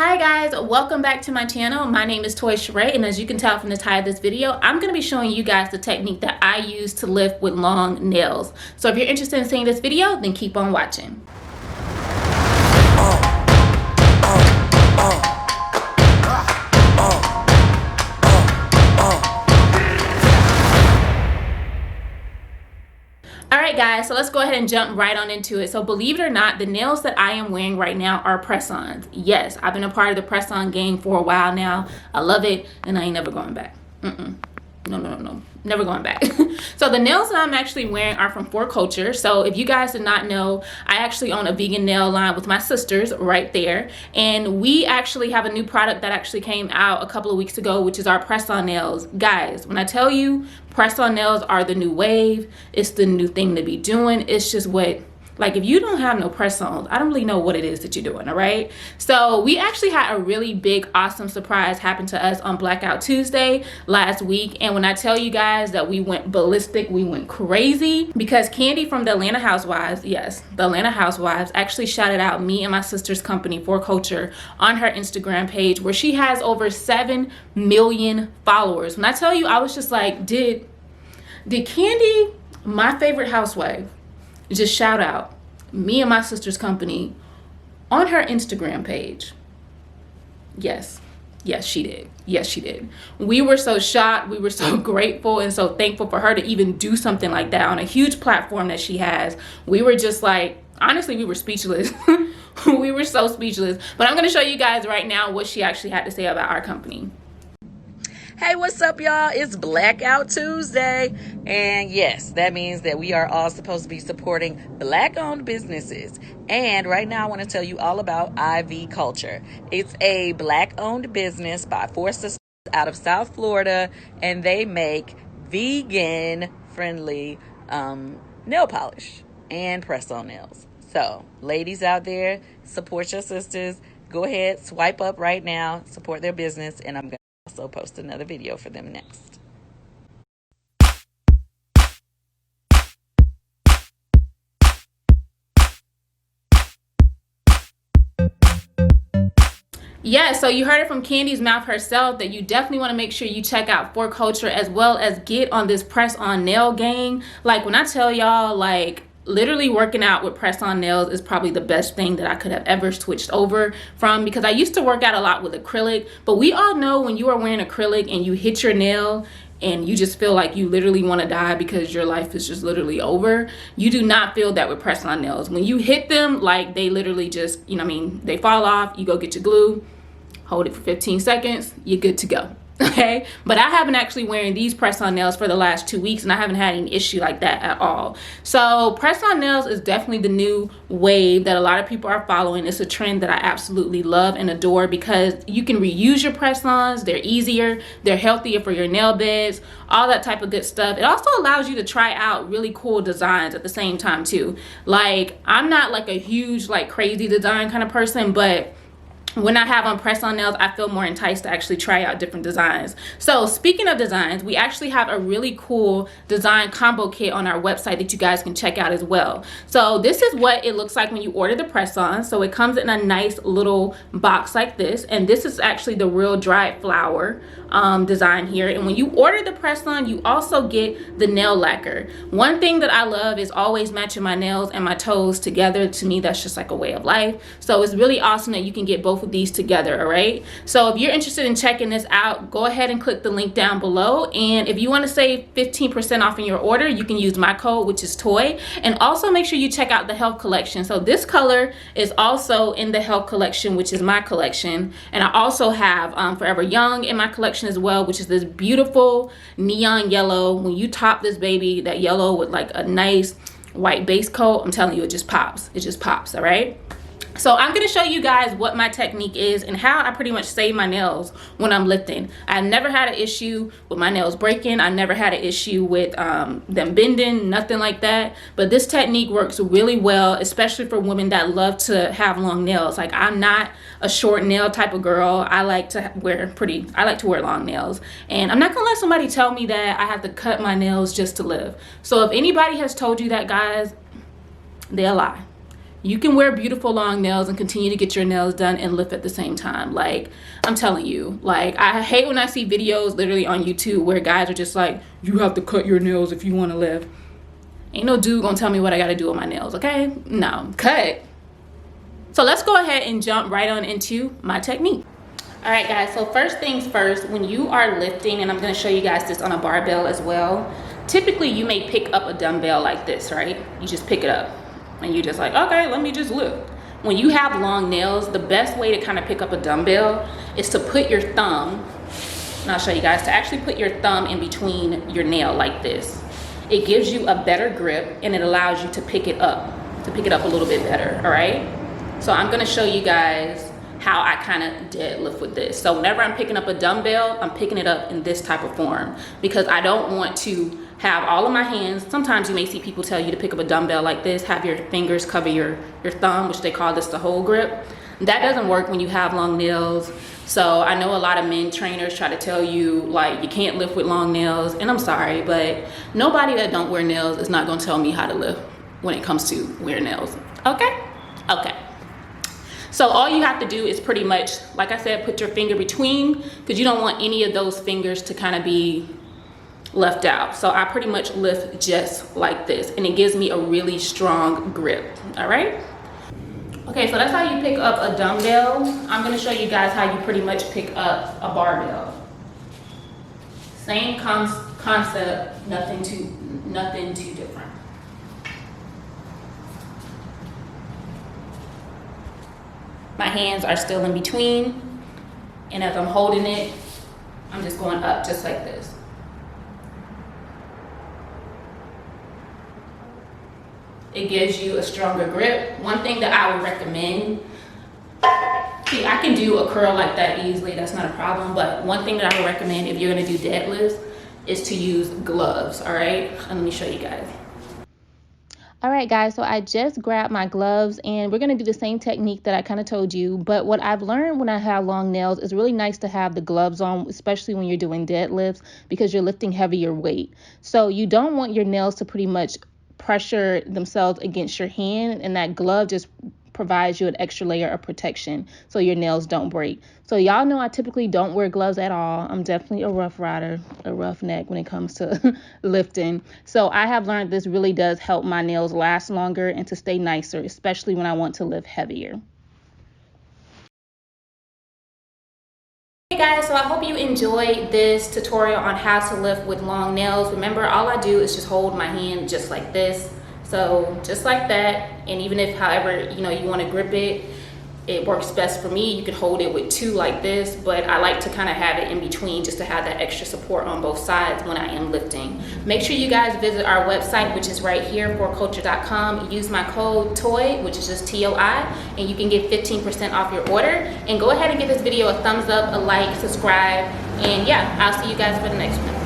Hi guys, welcome back to my channel. My name is Sharae, and as you can tell from the title of this video, I'm going to be showing you guys the technique that I use to lift with long nails. So if you're interested in seeing this video, then keep on watching. Alright guys, so let's go ahead and jump right on into it. So believe it or not, the nails that I am wearing right now are press-ons. Yes, I've been a part of the press-on game for a while now. I love it, and I ain't never going back. No, never going back. So the nails that I'm actually wearing are from For Culture. So if you guys did not know, I actually own a vegan nail line with my sisters right there, and we actually have a new product that actually came out a couple of weeks ago, which is our press-on nails. Guys, when I tell you press-on nails are the new wave, it's the new thing to be doing. It's just what, like, if you don't have no press-ons, I don't really know what it is that you're doing, all right? So we actually had a really big, awesome surprise happen to us on Blackout Tuesday last week. And when I tell you guys that we went ballistic, we went crazy, because Candy from the Atlanta Housewives, yes, the Atlanta Housewives, actually shouted out me and my sister's company, For Culture, on her Instagram page, where she has over 7 million followers. When I tell you, I was just like, did Candy, my favorite housewife, just shout out me and my sister's company on her Instagram page? Yes, she did. Yes, she did. We were so shocked. We were so grateful and so thankful for her to even do something like that on a huge platform that she has. We were just like, honestly, we were speechless. We were so speechless. But I'm going to show you guys right now what she actually had to say about our company. Hey, what's up, y'all? It's Blackout Tuesday, and yes, that means that we are all supposed to be supporting Black-owned businesses. And right now, I want to tell you all about IV Culture. It's a Black-owned business by 4 sisters out of South Florida, and they make vegan-friendly nail polish and press-on nails. So, ladies out there, support your sisters. Go ahead, swipe up right now, support their business, and I'm going to also post another video for them next. Yeah, so you heard it from Candy's mouth herself that you definitely want to make sure you check out For Culture, as well as get on this press-on nail gang. Like, when I tell y'all, like, literally working out with press-on nails is probably the best thing that I could have ever switched over from, because I used to work out a lot with acrylic, but we all know when you are wearing acrylic and you hit your nail and you just feel like you literally want to die because your life is just literally over. You do not feel that with press-on nails. When you hit them, like, they literally just, you know what I mean, they fall off. You go get your glue, hold it for 15 seconds, you're good to go. Okay, but I haven't actually wearing these press-on nails for the last 2 weeks, and I haven't had any issue like that at all. So press-on nails is definitely the new wave that a lot of people are following. It's a trend that I absolutely love and adore, because you can reuse your press-ons. They're easier, they're healthier for your nail beds, all that type of good stuff. It also allows you to try out really cool designs at the same time too. Like, I'm not like a huge, like, crazy design kind of person, but when I have on press-on nails, I feel more enticed to actually try out different designs. So speaking of designs, we actually have a really cool design combo kit on our website that you guys can check out as well. So this is what it looks like when you order the press-on. So it comes in a nice little box like this, and this is actually the real dried flower design here. And when you order the press-on, you also get the nail lacquer. One thing that I love is always matching my nails and my toes together. To me, that's just like a way of life. So it's really awesome that you can get both of these together. All right, so if you're interested in checking this out, go ahead and click the link down below, and if you want to save 15% off in your order, you can use my code, which is TOY. And also make sure you check out the Health Collection. So this color is also in the Health Collection, which is my collection, and I also have Forever Young in my collection as well, which is this beautiful neon yellow. When you top this baby, that yellow with like a nice white base coat, I'm telling you, it just pops. It just pops. All right, so I'm going to show you guys what my technique is and how I pretty much save my nails when I'm lifting. I've never had an issue with my nails breaking. I never had an issue with them bending, nothing like that. But this technique works really well, especially for women that love to have long nails. Like, I'm not a short nail type of girl. I like to wear long nails. And I'm not going to let somebody tell me that I have to cut my nails just to live. So if anybody has told you that, guys, they'll lie. You can wear beautiful long nails and continue to get your nails done and lift at the same time. Like, I'm telling you, like, I hate when I see videos literally on YouTube where guys are just like, you have to cut your nails if you want to lift. Ain't no dude gonna tell me what I gotta do with my nails, okay? No, cut. So let's go ahead and jump right on into my technique. All right, guys, so first things first, when you are lifting, and I'm gonna show you guys this on a barbell as well, typically you may pick up a dumbbell like this, right? You just pick it up and you just like, okay, let me just lift. When you have long nails, the best way to kind of pick up a dumbbell is to put your thumb, and I'll show you guys, to actually put your thumb in between your nail like this. It gives you a better grip and it allows you to pick it up a little bit better, all right? So I'm gonna show you guys how I kind of deadlift with this. So whenever I'm picking up a dumbbell, I'm picking it up in this type of form because I don't want to have all of my hands. Sometimes you may see people tell you to pick up a dumbbell like this, have your fingers cover your thumb, which they call this the whole grip. That doesn't work when you have long nails. So I know a lot of men trainers try to tell you like you can't lift with long nails, and I'm sorry, but nobody that don't wear nails is not gonna tell me how to lift when it comes to wearing nails, okay? Okay. So all you have to do is pretty much, like I said, put your finger between, because you don't want any of those fingers to kind of be left out. So I pretty much lift just like this, and it gives me a really strong grip, all right? Okay, so that's how you pick up a dumbbell. I'm gonna show you guys how you pretty much pick up a barbell. Same concept, nothing too different. My hands are still in between, and as I'm holding it, I'm just going up just like this. It gives you a stronger grip. One thing that I would recommend, see, I can do a curl like that easily, that's not a problem, but one thing that I would recommend if you're gonna do deadlifts is to use gloves, all right? Let me show you guys. All right, guys, so I just grabbed my gloves and we're going to do the same technique that I kind of told you. But what I've learned when I have long nails is really nice to have the gloves on, especially when you're doing deadlifts because you're lifting heavier weight. So you don't want your nails to pretty much pressure themselves against your hand, and that glove just provides you an extra layer of protection so your nails don't break. So y'all know I typically don't wear gloves at all. I'm definitely a rough rider, a roughneck when it comes to lifting. So I have learned this really does help my nails last longer and to stay nicer, especially when I want to lift heavier. Hey guys, so I hope you enjoyed this tutorial on how to lift with long nails. Remember, all I do is just hold my hand just like this. So just like that, and even if however you want to grip it, it works best for me. You can hold it with two like this, but I like to kind of have it in between just to have that extra support on both sides when I am lifting. Make sure you guys visit our website, which is right here, forculture.com. Use my code TOY, which is just TOI, and you can get 15% off your order. And go ahead and give this video a thumbs up, a like, subscribe, and yeah, I'll see you guys for the next one.